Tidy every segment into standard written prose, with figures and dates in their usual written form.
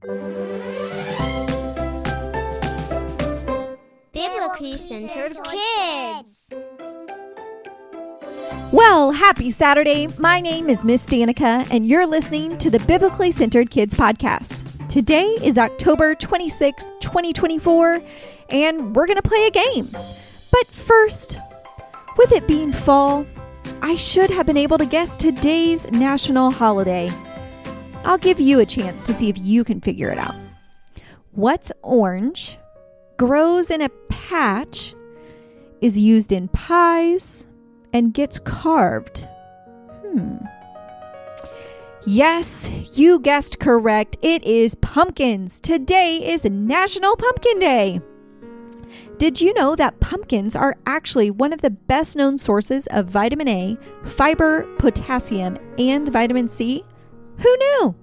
Biblically Centered Kids. Well, happy Saturday. My name is Miss Danika, and you're listening to the Biblically Centered Kids podcast. Today is October 26th, 2024, and we're going to play a game. But first, with it being fall, I should have been able to guess today's national holiday. I'll give you a chance to see if you can figure it out. What's orange, grows in a patch, is used in pies, and gets carved? Yes, you guessed correct. It is pumpkins. Today is National Pumpkin Day. Did you know that pumpkins are actually one of the best known sources of vitamin A, fiber, potassium, and vitamin C? Who knew?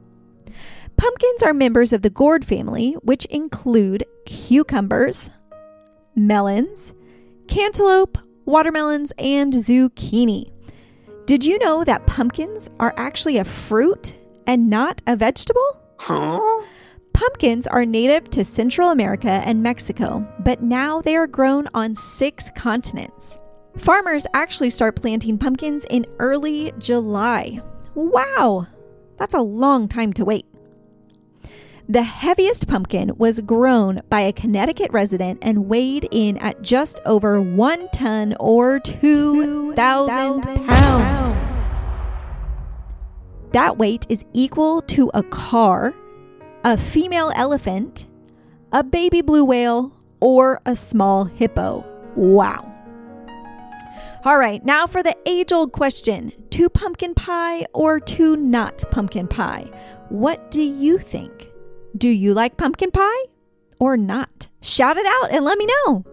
Pumpkins are members of the gourd family, which include cucumbers, melons, cantaloupe, watermelons, and zucchini. Did you know that pumpkins are actually a fruit and not a vegetable? Pumpkins are native to Central America and Mexico, but now they are grown on 6 continents. Farmers actually start planting pumpkins in early July. Wow, that's a long time to wait. The heaviest pumpkin was grown by a Connecticut resident and weighed in at just over 1 ton or 2,000 pounds. That weight is equal to a car, a female elephant, a baby blue whale, or a small hippo. Wow. All right, now for the age-old question. 2 pumpkin pie or 2 not pumpkin pie? What do you think? Do you like pumpkin pie or not? Shout it out and let me know.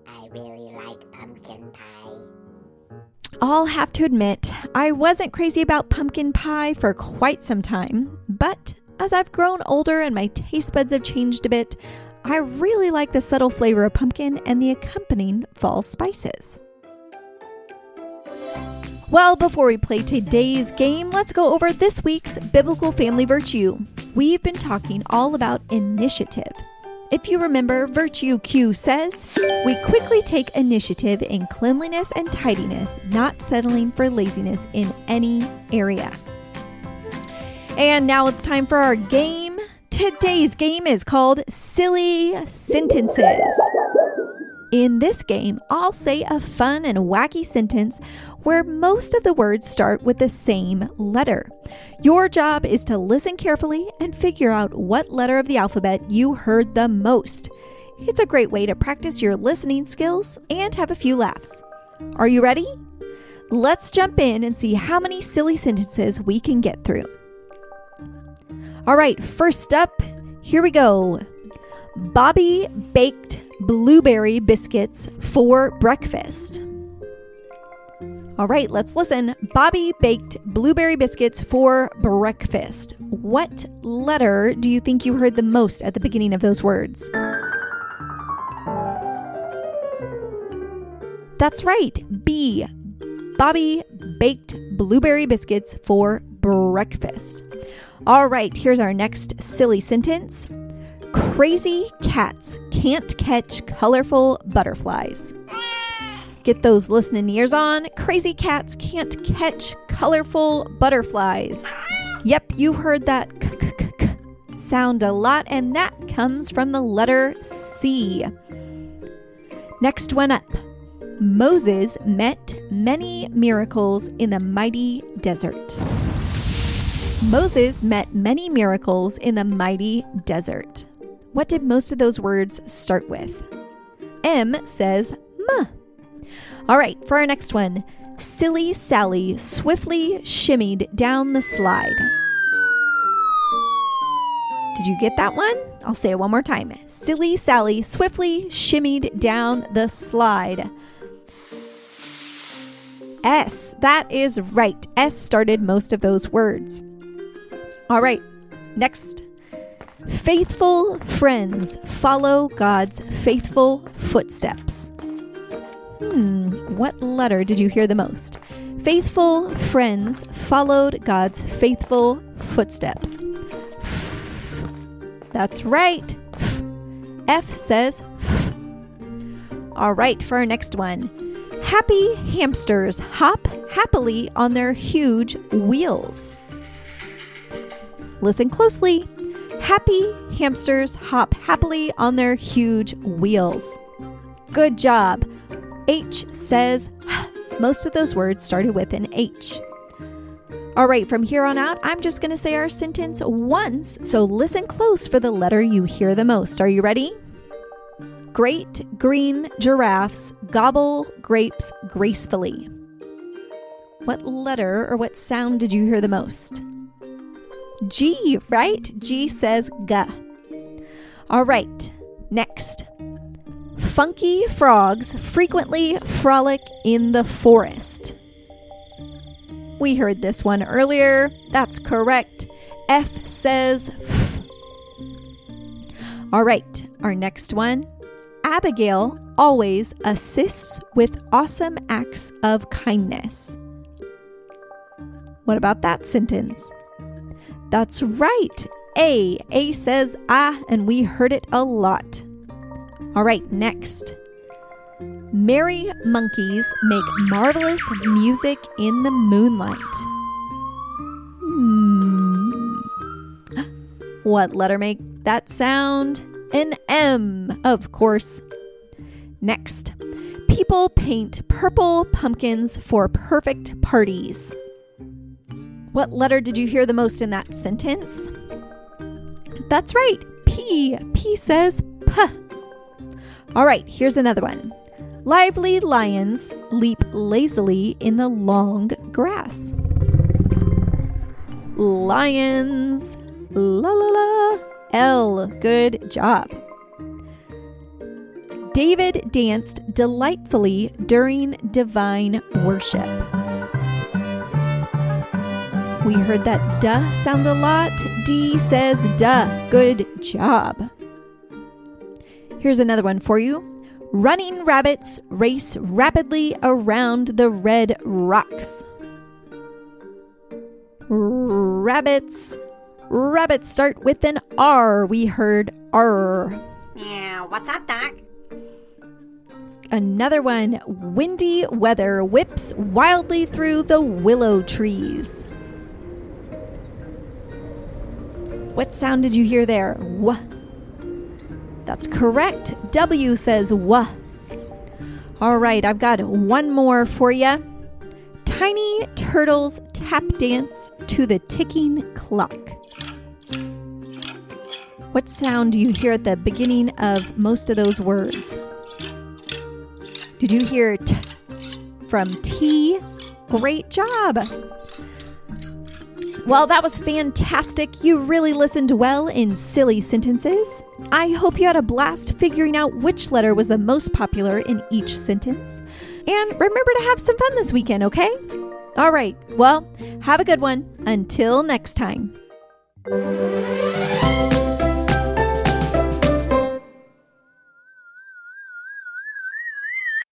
I really like pumpkin pie. I'll have to admit, I wasn't crazy about pumpkin pie for quite some time, but as I've grown older and my taste buds have changed a bit, I really like the subtle flavor of pumpkin and the accompanying fall spices. Well, before we play today's game, let's go over this week's biblical family virtue. We've been talking all about initiative. If you remember, Virtue Q says, we quickly take initiative in cleanliness and tidiness, not settling for laziness in any area. And now it's time for our game. Today's game is called Silly Sentences. In this game, I'll say a fun and wacky sentence where most of the words start with the same letter. Your job is to listen carefully and figure out what letter of the alphabet you heard the most. It's a great way to practice your listening skills and have a few laughs. Are you ready? Let's jump in and see how many silly sentences we can get through. All right, first up, here we go. Bobby baked blueberry biscuits for breakfast. All right, let's listen. Bobby baked blueberry biscuits for breakfast. What letter do you think you heard the most at the beginning of those words? That's right, B. Bobby baked blueberry biscuits for breakfast. All right, here's our next silly sentence. Crazy cats can't catch colorful butterflies. Get those listening ears on. Crazy cats can't catch colorful butterflies. Yep, you heard that sound a lot, and that comes from the letter C. Next one up. Moses met many miracles in the mighty desert. Moses met many miracles in the mighty desert. What did most of those words start with? M says M. All right, for our next one. Silly Sally swiftly shimmied down the slide. Did you get that one? I'll say it one more time. Silly Sally swiftly shimmied down the slide. S, that is right. S started most of those words. All right, next. Faithful friends follow God's faithful footsteps. What letter did you hear the most? Faithful friends followed God's faithful footsteps. That's right. F says F. All right, for our next one. Happy hamsters hop happily on their huge wheels. Listen closely. Happy hamsters hop happily on their huge wheels. Good job. H says H. Most of those words started with an H. All right, from here on out, I'm just going to say our sentence once, so listen close for the letter you hear the most. Are you ready? Great green giraffes gobble grapes gracefully. What letter or what sound did you hear the most? G, right? G says G. All right, next. Funky frogs frequently frolic in the forest. We heard this one earlier. That's correct. F says F. All right, our next one. Abigail always assists with awesome acts of kindness. What about that sentence? That's right. A says ah, and we heard it a lot. All right, next. Merry monkeys make marvelous music in the moonlight. What letter make that sound? An M, of course. Next. People paint purple pumpkins for perfect parties. What letter did you hear the most in that sentence? That's right. P. P says P. All right, here's another one. Lively lions leap lazily in the long grass. Lions. La la la. L. Good job. David danced delightfully during divine worship. We heard that duh sound a lot. D says duh. Good job. Here's another one for you. Running rabbits race rapidly around the red rocks. Rabbits. Rabbits start with an R. We heard R. Yeah, what's up, Doc? Another one. Windy weather whips wildly through the willow trees. What sound did you hear there? W. That's correct. W says W. All right, I've got one more for you. Tiny turtles tap dance to the ticking clock. What sound do you hear at the beginning of most of those words? Did you hear T from T? Great job. Well, that was fantastic. You really listened well in silly sentences. I hope you had a blast figuring out which letter was the most popular in each sentence. And remember to have some fun this weekend, okay? All right. Well, have a good one. Until next time.